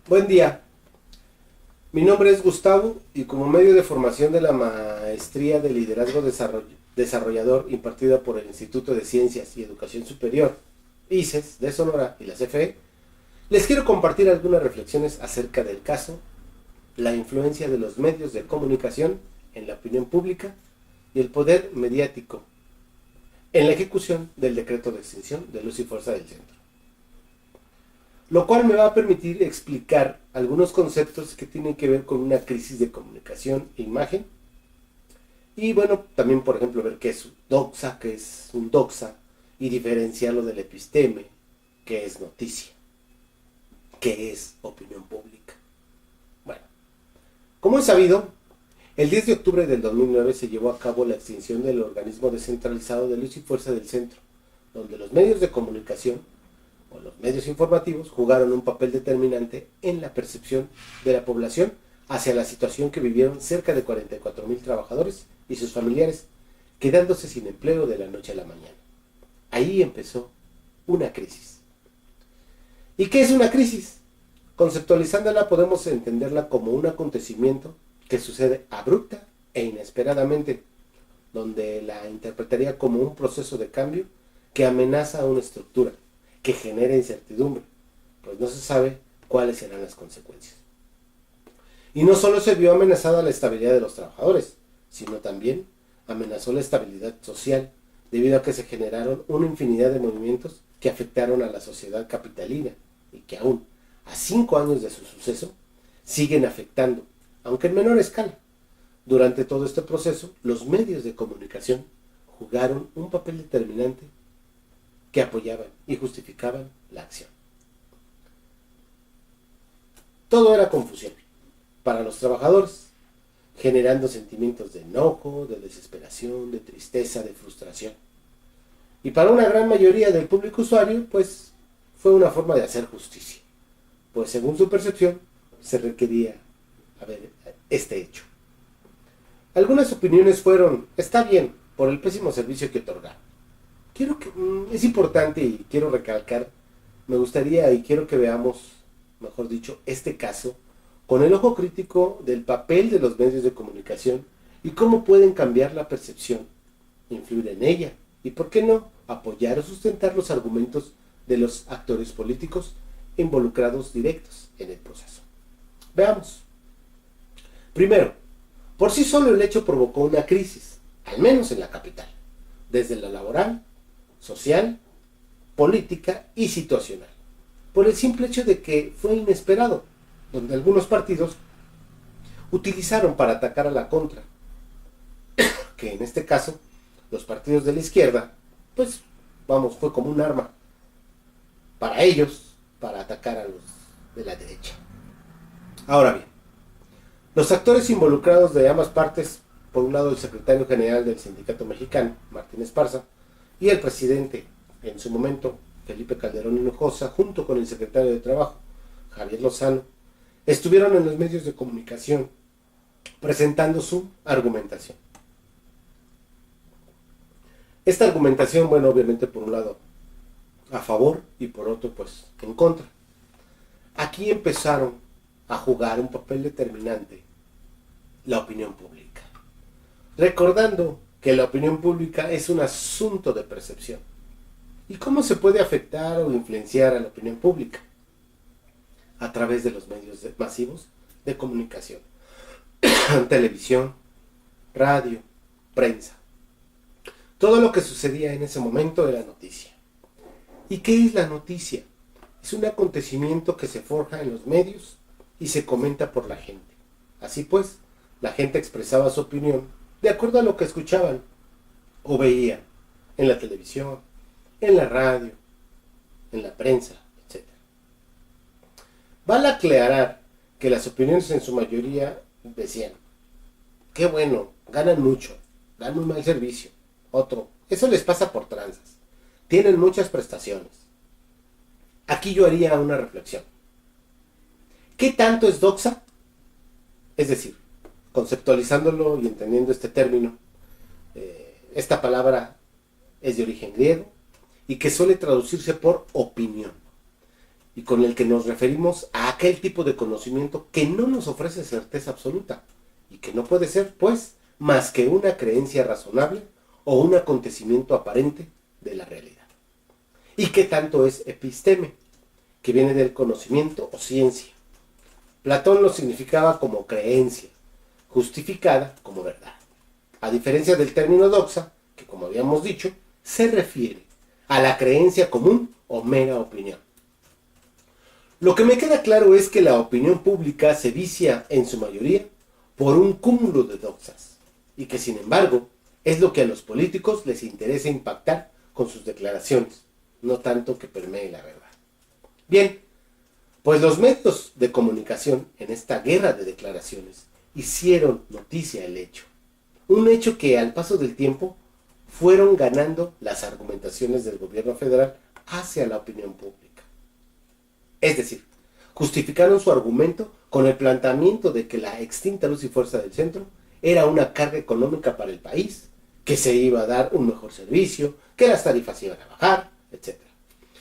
Buen día, mi nombre es Gustavo y como medio de formación de la Maestría de Liderazgo Desarrollador impartida por el Instituto de Ciencias y Educación Superior, ICES, de Sonora y la CFE, les quiero compartir algunas reflexiones acerca del caso, la influencia de los medios de comunicación en la opinión pública y el poder mediático en la ejecución del decreto de extinción de luz y fuerza del centro. Lo cual me va a permitir explicar algunos conceptos que tienen que ver con una crisis de comunicación e imagen. Y bueno, también por ejemplo ver qué es un doxa, y diferenciarlo del episteme, que es noticia, que es opinión pública. Bueno, como es sabido, el 10 de octubre del 2009 se llevó a cabo la extinción del organismo descentralizado de luz y fuerza del centro, donde los medios de comunicación o los medios informativos jugaron un papel determinante en la percepción de la población hacia la situación que vivieron cerca de 44,000 trabajadores y sus familiares, quedándose sin empleo de la noche a la mañana. Ahí empezó una crisis. ¿Y qué es una crisis? Conceptualizándola podemos entenderla como un acontecimiento que sucede abrupta e inesperadamente, donde la interpretaría como un proceso de cambio que amenaza a una estructura, que genera incertidumbre, pues no se sabe cuáles serán las consecuencias. Y no solo se vio amenazada la estabilidad de los trabajadores, sino también amenazó la estabilidad social, debido a que se generaron una infinidad de movimientos que afectaron a la sociedad capitalina y que aún, a 5 años de su suceso, siguen afectando, aunque en menor escala. Durante todo este proceso, los medios de comunicación jugaron un papel determinante que apoyaban y justificaban la acción. Todo era confusión para los trabajadores, generando sentimientos de enojo, de desesperación, de tristeza, de frustración. Y para una gran mayoría del público usuario, pues fue una forma de hacer justicia, pues según su percepción se requería este hecho. Algunas opiniones fueron: está bien, por el pésimo servicio que otorga. Es importante y quiero recalcar, me gustaría y quiero que veamos, mejor dicho, este caso con el ojo crítico del papel de los medios de comunicación y cómo pueden cambiar la percepción, influir en ella y, por qué no, apoyar o sustentar los argumentos de los actores políticos involucrados directos en el proceso. Veamos. Primero, por sí solo el hecho provocó una crisis, al menos en la capital, desde la laboral, social, política y situacional, por el simple hecho de que fue inesperado, donde algunos partidos utilizaron para atacar a la contra, que en este caso los partidos de la izquierda, pues fue como un arma para ellos, para atacar a los de la derecha. Ahora bien, los actores involucrados de ambas partes, por un lado el secretario general del Sindicato Mexicano, Martín Esparza, y el presidente, en su momento, Felipe Calderón Hinojosa, junto con el secretario de Trabajo, Javier Lozano, estuvieron en los medios de comunicación presentando su argumentación. Esta argumentación, obviamente por un lado a favor y por otro pues en contra. Aquí empezaron a jugar un papel determinante la opinión pública, recordando que la opinión pública es un asunto de percepción. ¿Y cómo se puede afectar o influenciar a la opinión pública? A través de los medios masivos de comunicación, televisión, radio, prensa. Todo lo que sucedía en ese momento era noticia. ¿Y qué es la noticia? Es un acontecimiento que se forja en los medios y se comenta por la gente. Así pues, la gente expresaba su opinión de acuerdo a lo que escuchaban o veían en la televisión, en la radio, en la prensa, etc. Vale aclarar que las opiniones en su mayoría decían: qué bueno, ganan mucho, dan un mal servicio. Otro: eso les pasa por tranzas, tienen muchas prestaciones. Aquí yo haría una reflexión. ¿Qué tanto es doxa? Es decir, conceptualizándolo y entendiendo este término, esta palabra es de origen griego y que suele traducirse por opinión. y con el que nos referimos a aquel tipo de conocimiento que no nos ofrece certeza absoluta y que no puede ser, pues, más que una creencia razonable o un acontecimiento aparente de la realidad. ¿Y qué tanto es episteme? Que viene del conocimiento o ciencia. Platón lo significaba como creencia, justificada como verdad. A diferencia del término doxa, que como habíamos dicho, se refiere a la creencia común o mera opinión. Lo que me queda claro es que la opinión pública se vicia en su mayoría por un cúmulo de doxas y que sin embargo es lo que a los políticos les interesa impactar con sus declaraciones, no tanto que permee la verdad. Bien, pues los medios de comunicación en esta guerra de declaraciones hicieron noticia el hecho. Un hecho que al paso del tiempo fueron ganando las argumentaciones del gobierno federal hacia la opinión pública. Es decir, justificaron su argumento con el planteamiento de que la extinta Luz y Fuerza del Centro era una carga económica para el país, que se iba a dar un mejor servicio, que las tarifas iban a bajar, etc.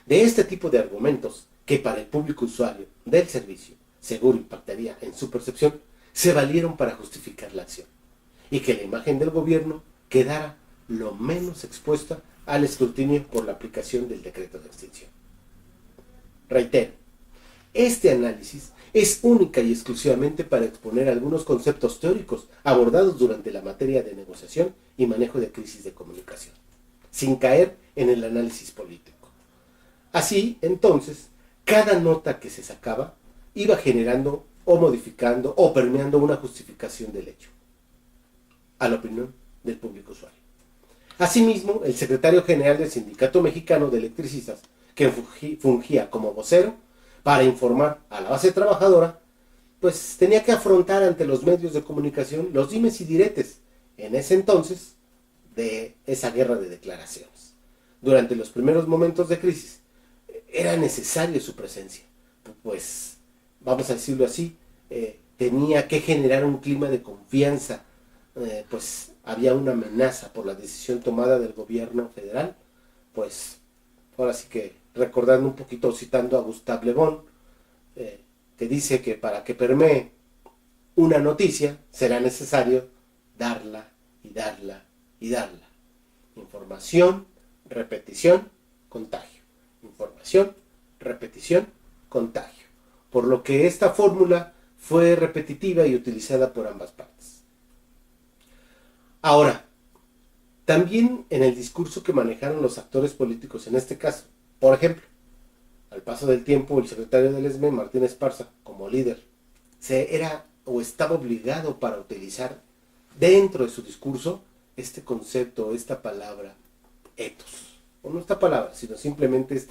De este tipo de argumentos, que para el público usuario del servicio seguro impactaría en su percepción, se valieron para justificar la acción, y que la imagen del gobierno quedara lo menos expuesta al escrutinio por la aplicación del decreto de extinción. Reitero, este análisis es única y exclusivamente para exponer algunos conceptos teóricos abordados durante la materia de negociación y manejo de crisis de comunicación, sin caer en el análisis político. Así, entonces, cada nota que se sacaba iba generando o modificando o permeando una justificación del hecho, a la opinión del público usuario. Asimismo, el secretario general del Sindicato Mexicano de Electricistas, que fungía como vocero para informar a la base trabajadora, pues tenía que afrontar ante los medios de comunicación los dimes y diretes, en ese entonces, de esa guerra de declaraciones. Durante los primeros momentos de crisis, era necesaria su presencia, pues, vamos a decirlo así, tenía que generar un clima de confianza, pues había una amenaza por la decisión tomada del gobierno federal, pues ahora sí que recordando un poquito, citando a Gustave Le Bon, que dice que para que permee una noticia será necesario darla y darla y darla. Información, repetición, contagio. Información, repetición, contagio. Por lo que esta fórmula fue repetitiva y utilizada por ambas partes. Ahora, también en el discurso que manejaron los actores políticos en este caso, por ejemplo, al paso del tiempo, el secretario del ESME, Martín Esparza, como líder, era o estaba obligado para utilizar dentro de su discurso este concepto, esta palabra, etos. O no esta palabra, sino simplemente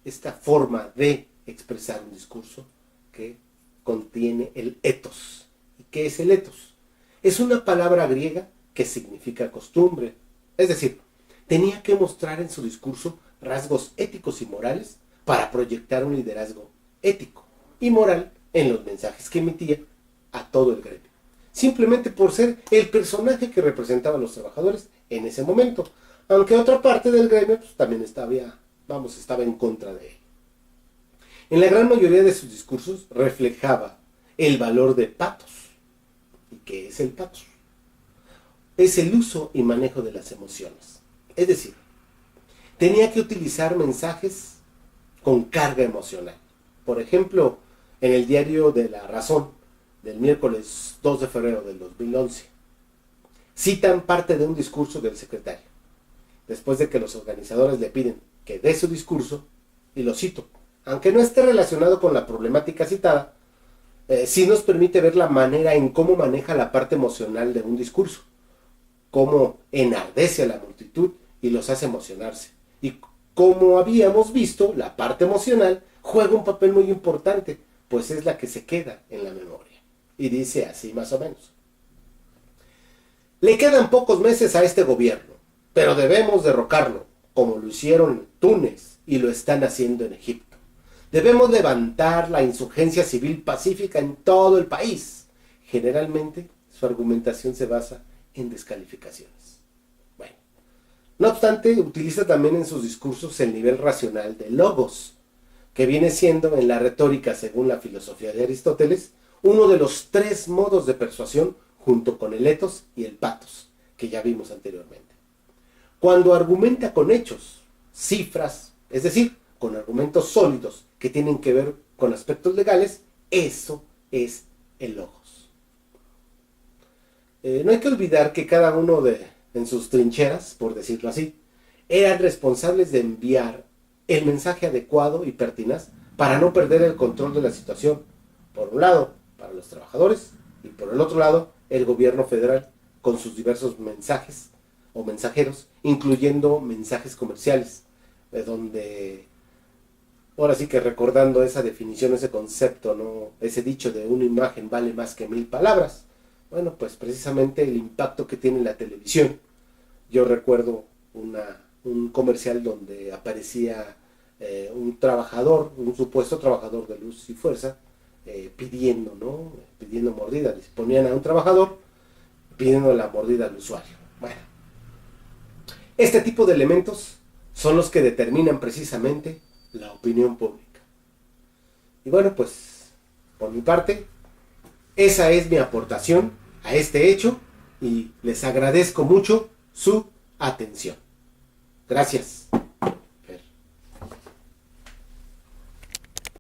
esta forma de expresar un discurso que contiene el etos. ¿Y qué es el etos? Es una palabra griega que significa costumbre. Es decir, tenía que mostrar en su discurso rasgos éticos y morales para proyectar un liderazgo ético y moral en los mensajes que emitía a todo el gremio, simplemente por ser el personaje que representaba a los trabajadores en ese momento, aunque otra parte del gremio pues, también estaba en contra de él. En la gran mayoría de sus discursos reflejaba el valor de patos. ¿Y qué es el patos? Es el uso y manejo de las emociones. Es decir, tenía que utilizar mensajes con carga emocional. Por ejemplo, en el diario de La Razón, del miércoles 2 de febrero del 2011, citan parte de un discurso del secretario, después de que los organizadores le piden que dé su discurso, y lo cito, aunque no esté relacionado con la problemática citada, sí nos permite ver la manera en cómo maneja la parte emocional de un discurso, cómo enardece a la multitud y los hace emocionarse. Y como habíamos visto, la parte emocional juega un papel muy importante, pues es la que se queda en la memoria. Y dice así más o menos. Le quedan pocos meses a este gobierno, pero debemos derrocarlo, como lo hicieron en Túnez y lo están haciendo en Egipto. Debemos levantar la insurgencia civil pacífica en todo el país. Generalmente, su argumentación se basa en descalificaciones. Bueno, no obstante, utiliza también en sus discursos el nivel racional de logos, que viene siendo en la retórica, según la filosofía de Aristóteles, uno de los 3 modos de persuasión junto con el ethos y el pathos, que ya vimos anteriormente. Cuando argumenta con hechos, cifras, es decir, con argumentos sólidos que tienen que ver con aspectos legales, eso es el logos. No hay que olvidar que cada uno en sus trincheras, por decirlo así, eran responsables de enviar el mensaje adecuado y pertinaz para no perder el control de la situación. Por un lado, para los trabajadores, y por el otro lado, el gobierno federal, con sus diversos mensajes o mensajeros, incluyendo mensajes comerciales, de donde, ahora sí que recordando esa definición, ese concepto, ¿no? Ese dicho de una imagen vale más que 1000 palabras. Bueno, pues precisamente el impacto que tiene la televisión. Yo recuerdo un comercial donde aparecía un trabajador, un supuesto trabajador de Luz y Fuerza, pidiendo, ¿no? Pidiendo mordida. Les ponían a un trabajador pidiendo la mordida al usuario. Bueno, este tipo de elementos son los que determinan precisamente la opinión pública. Y bueno, pues, por mi parte, esa es mi aportación a este hecho y les agradezco mucho su atención. Gracias.